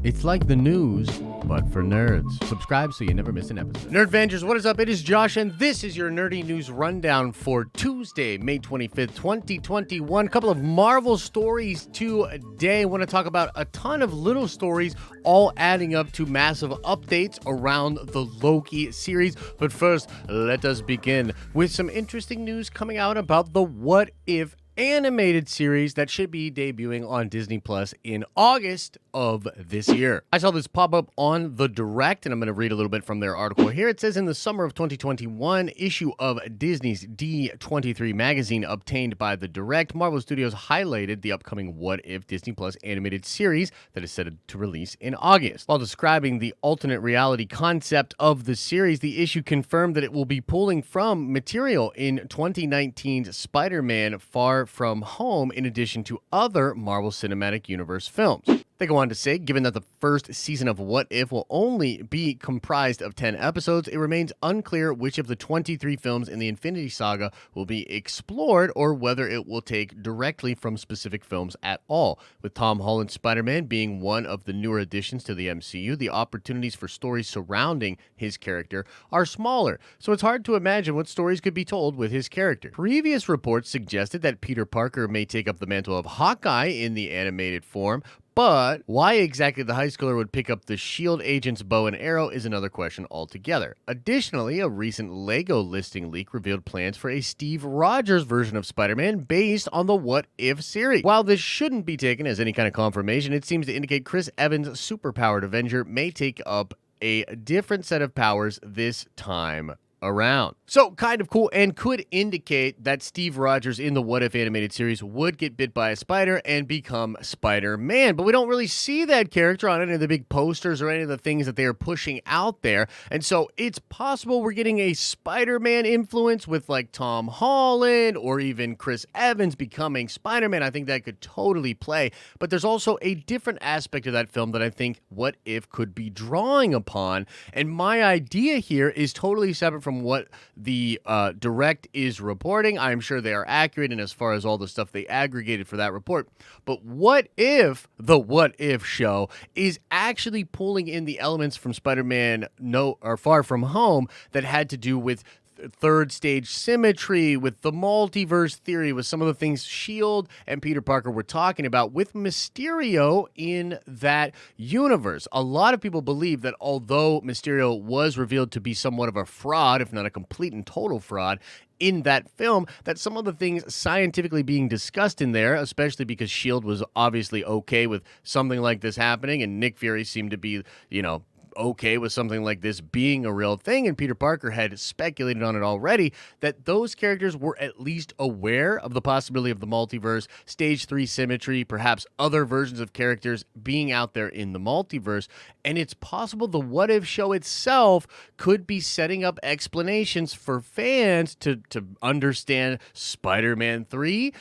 It's like the news, but for nerds. Subscribe so you never miss an episode. Nerdvengers, what is up? It is Josh, and this is your Nerdy News Rundown for Tuesday, May 25th, 2021. A couple of Marvel stories today. I want to talk about a ton of little stories, all adding up to massive updates around the Loki series. But first, let us begin with some interesting news coming out about the What If animated series that should be debuting on Disney Plus in August of this year. I saw this pop up on The Direct, and I'm going to read a little bit from their article here. It says, in the summer of 2021 issue of Disney's D23 magazine obtained by The Direct, Marvel Studios highlighted the upcoming What If Disney Plus animated series that is set to release in August. While describing the alternate reality concept of the series, the issue confirmed that it will be pulling from material in 2019's Spider-Man Far From Home, in addition to other Marvel Cinematic Universe films. They go on to say, given that the first season of What If will only be comprised of 10 episodes, it remains unclear which of the 23 films in the Infinity Saga will be explored or whether it will take directly from specific films at all. With Tom Holland's Spider-Man being one of the newer additions to the MCU, the opportunities for stories surrounding his character are smaller, so it's hard to imagine what stories could be told with his character. Previous reports suggested that Peter Parker may take up the mantle of Hawkeye in the animated form, but why exactly the high schooler would pick up the S.H.I.E.L.D. agent's bow and arrow is another question altogether. Additionally, a recent LEGO listing leak revealed plans for a Steve Rogers version of Spider-Man based on the What If series. While this shouldn't be taken as any kind of confirmation, it seems to indicate Chris Evans' superpowered Avenger may take up a different set of powers this time around. So kind of cool, and could indicate that Steve Rogers in the What If animated series would get bit by a spider and become Spider-Man, but we don't really see that character on any of the big posters or any of the things that they are pushing out there. And so it's possible we're getting a Spider-Man influence with like Tom Holland or even Chris Evans becoming Spider-Man. I think that could totally play, but there's also a different aspect of that film that I think What If could be drawing upon, and my idea here is totally separate from what the Direct is reporting. I'm sure they are accurate in as far as all the stuff they aggregated for that report. But what if the What If show is actually pulling in the elements from Spider-Man Far From Home that had to do with third stage symmetry, with the multiverse theory, with some of the things S.H.I.E.L.D. and Peter Parker were talking about, with Mysterio in that universe. A lot of people believe that although Mysterio was revealed to be somewhat of a fraud, if not a complete and total fraud, in that film, that some of the things scientifically being discussed in there, especially because S.H.I.E.L.D. was obviously okay with something like this happening, and Nick Fury seemed to be, okay with something like this being a real thing, and Peter Parker had speculated on it already, that those characters were at least aware of the possibility of the multiverse, stage 3 symmetry, perhaps other versions of characters being out there in the multiverse, and it's possible the What If show itself could be setting up explanations for fans to understand Spider-Man 3,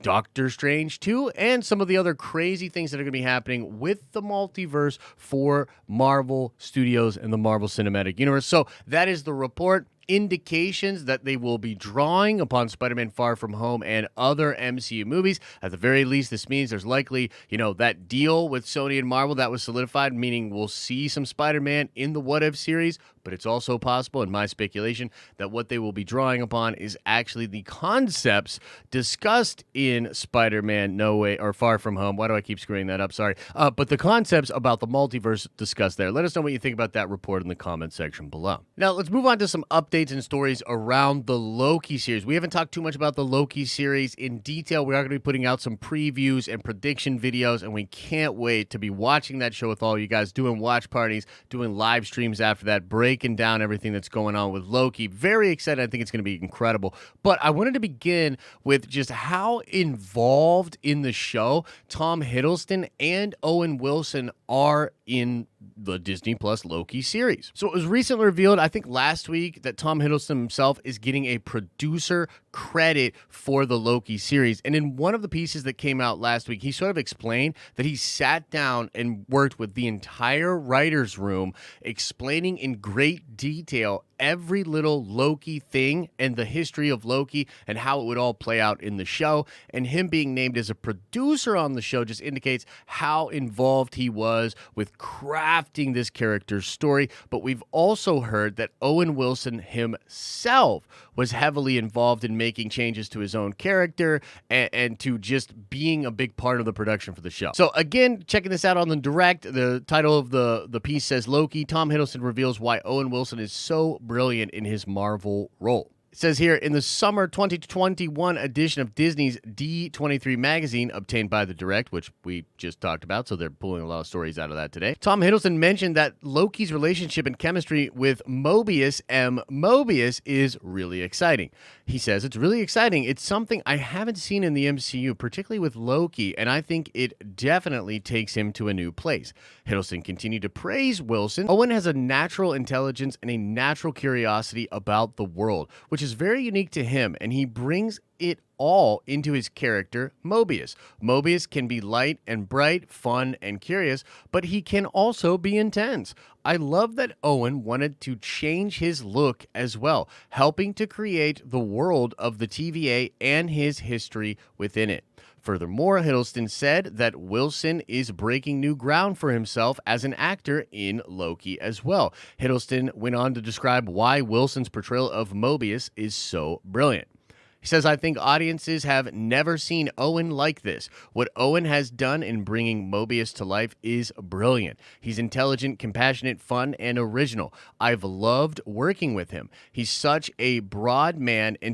Doctor Strange 2, and some of the other crazy things that are going to be happening with the multiverse for Marvel Studios and the Marvel Cinematic Universe. So that is the report. Indications that they will be drawing upon Spider-Man Far From Home and other MCU movies. At the very least, this means there's likely, that deal with Sony and Marvel that was solidified, meaning we'll see some Spider-Man in the What If series, but it's also possible, in my speculation, that what they will be drawing upon is actually the concepts discussed in Spider-Man No Way or Far From Home. Why do I keep screwing that up? Sorry. But the concepts about the multiverse discussed there. Let us know what you think about that report in the comment section below. Now, let's move on to some updates and stories around the Loki series. We haven't talked too much about the Loki series in detail. We are going to be putting out some previews and prediction videos, and we can't wait to be watching that show with all you guys, doing watch parties, doing live streams after that, breaking down everything that's going on with Loki. Very excited. I think it's going to be incredible. But I wanted to begin with just how involved in the show Tom Hiddleston and Owen Wilson are in the Disney Plus Loki series. So it was recently revealed, I think last week, that Tom Hiddleston himself is getting a producer credit for the Loki series. And in one of the pieces that came out last week, he sort of explained that he sat down and worked with the entire writer's room, explaining in great detail every little Loki thing and the history of Loki and how it would all play out in the show. And him being named as a producer on the show just indicates how involved he was with crafting this character's story. But we've also heard that Owen Wilson himself was heavily involved in making changes to his own character and to just being a big part of the production for the show. So again, checking this out on the direct, the title of the piece says, Loki, Tom Hiddleston reveals why Owen Wilson is so brilliant in his Marvel role. It says here, in the summer 2021 edition of Disney's D23 magazine, obtained by the Direct, which we just talked about, so they're pulling a lot of stories out of that today, Tom Hiddleston mentioned that Loki's relationship and chemistry with Mobius is really exciting. He says, it's really exciting. It's something I haven't seen in the MCU, particularly with Loki, and I think it definitely takes him to a new place. Hiddleston continued to praise Wilson. Owen has a natural intelligence and a natural curiosity about the world, which is very unique to him, and he brings it all into his character, Mobius. Mobius can be light and bright, fun and curious, but he can also be intense. I love that Owen wanted to change his look as well, helping to create the world of the TVA and his history within it. Furthermore, Hiddleston said that Wilson is breaking new ground for himself as an actor in Loki as well. Hiddleston went on to describe why Wilson's portrayal of Mobius is so brilliant. He says, I think audiences have never seen Owen like this. What Owen has done in bringing Mobius to life is brilliant. He's intelligent, compassionate, fun, and original. I've loved working with him. He's such a broad man and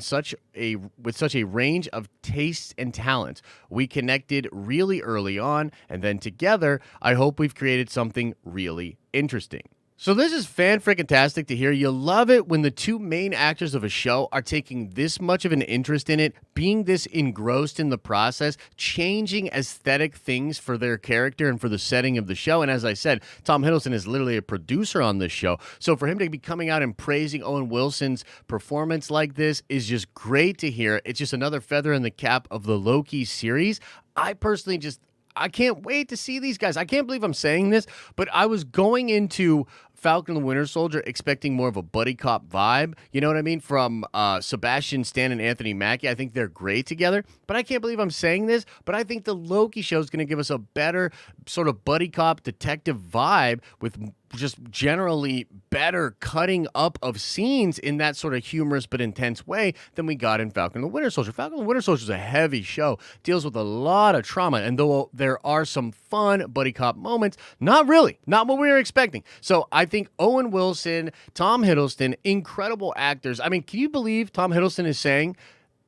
with such a range of tastes and talents. We connected really early on, and then together, I hope we've created something really interesting. So this is fan-freaking-tastic to hear. You love it when the two main actors of a show are taking this much of an interest in it, being this engrossed in the process, changing aesthetic things for their character and for the setting of the show. And as I said, Tom Hiddleston is literally a producer on this show. So for him to be coming out and praising Owen Wilson's performance like this is just great to hear. It's just another feather in the cap of the Loki series. I can't wait to see these guys. I can't believe I'm saying this, but I was going into Falcon and the Winter Soldier expecting more of a buddy cop vibe, you know what I mean, from Sebastian Stan and Anthony Mackie. I think they're great together, but I can't believe I'm saying this, but I think the Loki show is going to give us a better sort of buddy cop detective vibe with just generally better cutting up of scenes in that sort of humorous but intense way than we got in Falcon and the Winter Soldier. Falcon and the Winter Soldier is a heavy show, deals with a lot of trauma, and though there are some fun buddy cop moments, not really, not what we were expecting. So I think Owen Wilson, Tom Hiddleston, incredible actors. I mean, can you believe Tom Hiddleston is saying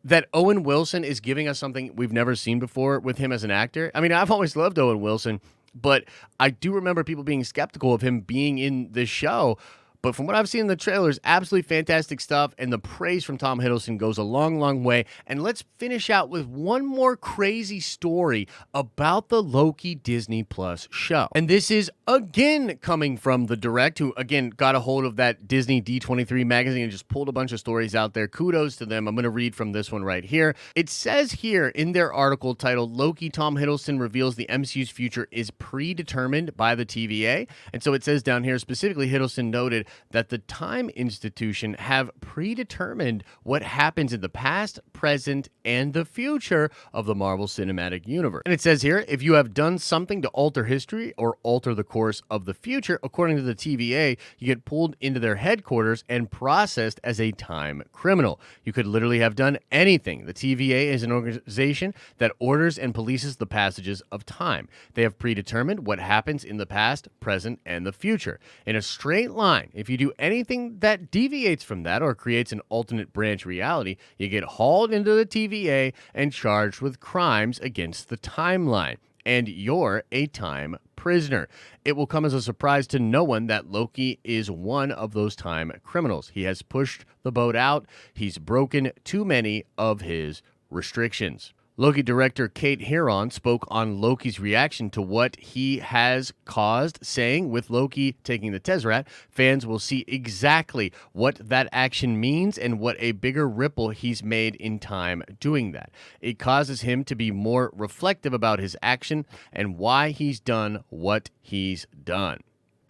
that Owen Wilson is giving us something we've never seen before with him as an actor? I mean, I've always loved Owen Wilson, but I do remember people being skeptical of him being in this show. But from what I've seen in the trailers, absolutely fantastic stuff, and the praise from Tom Hiddleston goes a long, long way. And let's finish out with one more crazy story about the Loki Disney Plus show. And this is, again, coming from the Direct, who, again, got a hold of that Disney D23 magazine and just pulled a bunch of stories out there. Kudos to them. I'm going to read from this one right here. It says here in their article titled, Loki, Tom Hiddleston reveals the MCU's future is predetermined by the TVA. And so it says down here, specifically, Hiddleston noted that the Time Institution have predetermined what happens in the past, present, and the future of the Marvel Cinematic Universe. And it says here, if you have done something to alter history or alter the course of the future, according to the TVA, you get pulled into their headquarters and processed as a time criminal. You could literally have done anything. The TVA is an organization that orders and polices the passages of time. They have predetermined what happens in the past, present, and the future. In a straight line, if you do anything that deviates from that or creates an alternate branch reality, you get hauled into the TVA and charged with crimes against the timeline, and you're a time prisoner. It will come as a surprise to no one that Loki is one of those time criminals. He has pushed the boat out. He's broken too many of his restrictions. Loki director Kate Herron spoke on Loki's reaction to what he has caused, saying, with Loki taking the Tesseract, fans will see exactly what that action means and what a bigger ripple he's made in time doing that. It causes him to be more reflective about his action and why he's done what he's done.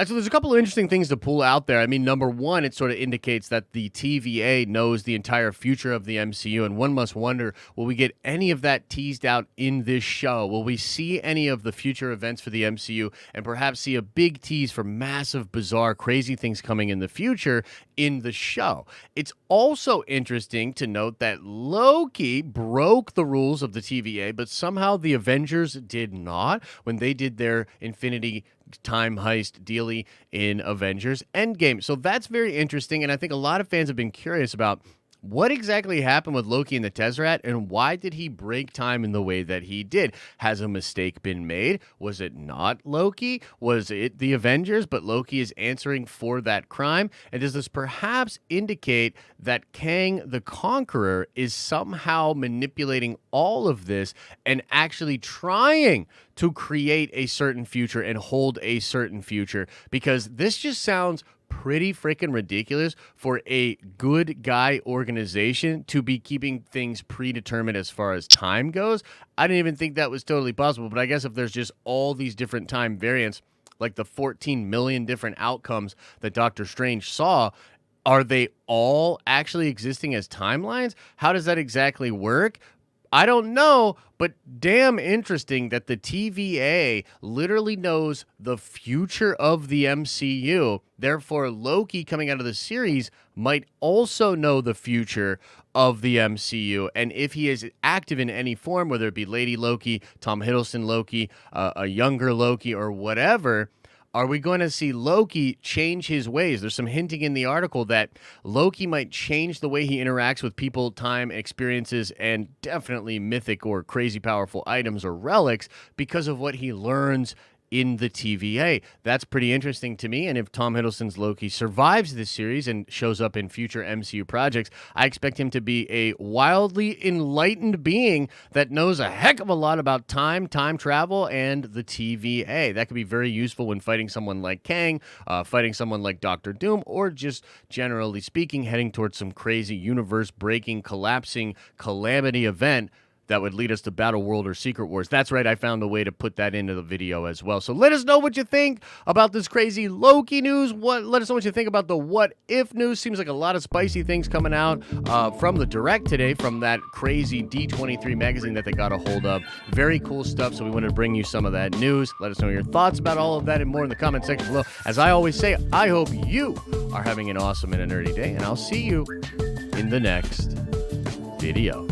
So there's a couple of interesting things to pull out there. I mean, number one, it sort of indicates that the TVA knows the entire future of the MCU, and one must wonder, will we get any of that teased out in this show? Will we see any of the future events for the MCU and perhaps see a big tease for massive, bizarre, crazy things coming in the future in the show? It's also interesting to note that Loki broke the rules of the TVA, but somehow the Avengers did not when they did their Infinity time heist dealy in Avengers Endgame. So that's very interesting, and I think a lot of fans have been curious about what exactly happened with Loki and the Tesseract, and why did he break time in the way that he did? Has a mistake been made? Was it not Loki? Was it the Avengers, but Loki is answering for that crime? And does this perhaps indicate that Kang the Conqueror is somehow manipulating all of this and actually trying to create a certain future and hold a certain future? Because this just sounds pretty freaking ridiculous for a good guy organization to be keeping things predetermined as far as time goes. I didn't even think that was totally possible, but I guess if there's just all these different time variants, like the 14 million different outcomes that Doctor Strange saw, are they all actually existing as timelines? How does that exactly work? I don't know, but damn interesting that the TVA literally knows the future of the MCU. Therefore, Loki coming out of the series might also know the future of the MCU. And if he is active in any form, whether it be Lady Loki, Tom Hiddleston Loki, a younger Loki, or whatever, are we going to see Loki change his ways? There's some hinting in the article that Loki might change the way he interacts with people, time, experiences, and definitely mythic or crazy powerful items or relics because of what he learns in the TVA. That's pretty interesting to me, and if Tom Hiddleston's Loki survives this series and shows up in future MCU projects, I expect him to be a wildly enlightened being that knows a heck of a lot about time travel, and the TVA. That could be very useful when fighting someone like Kang, fighting someone like Doctor Doom, or just generally speaking, heading towards some crazy universe-breaking, collapsing calamity event that would lead us to Battle World or Secret Wars. That's right, I found a way to put that into the video as well. So let us know what you think about this crazy Loki news. Let us know what you think about the What If news. Seems like a lot of spicy things coming out from the Direct today, from that crazy D23 magazine that they got a hold of. Very cool stuff, so we wanted to bring you some of that news. Let us know your thoughts about all of that and more in the comment section below. As I always say, I hope you are having an awesome and a nerdy day, and I'll see you in the next video.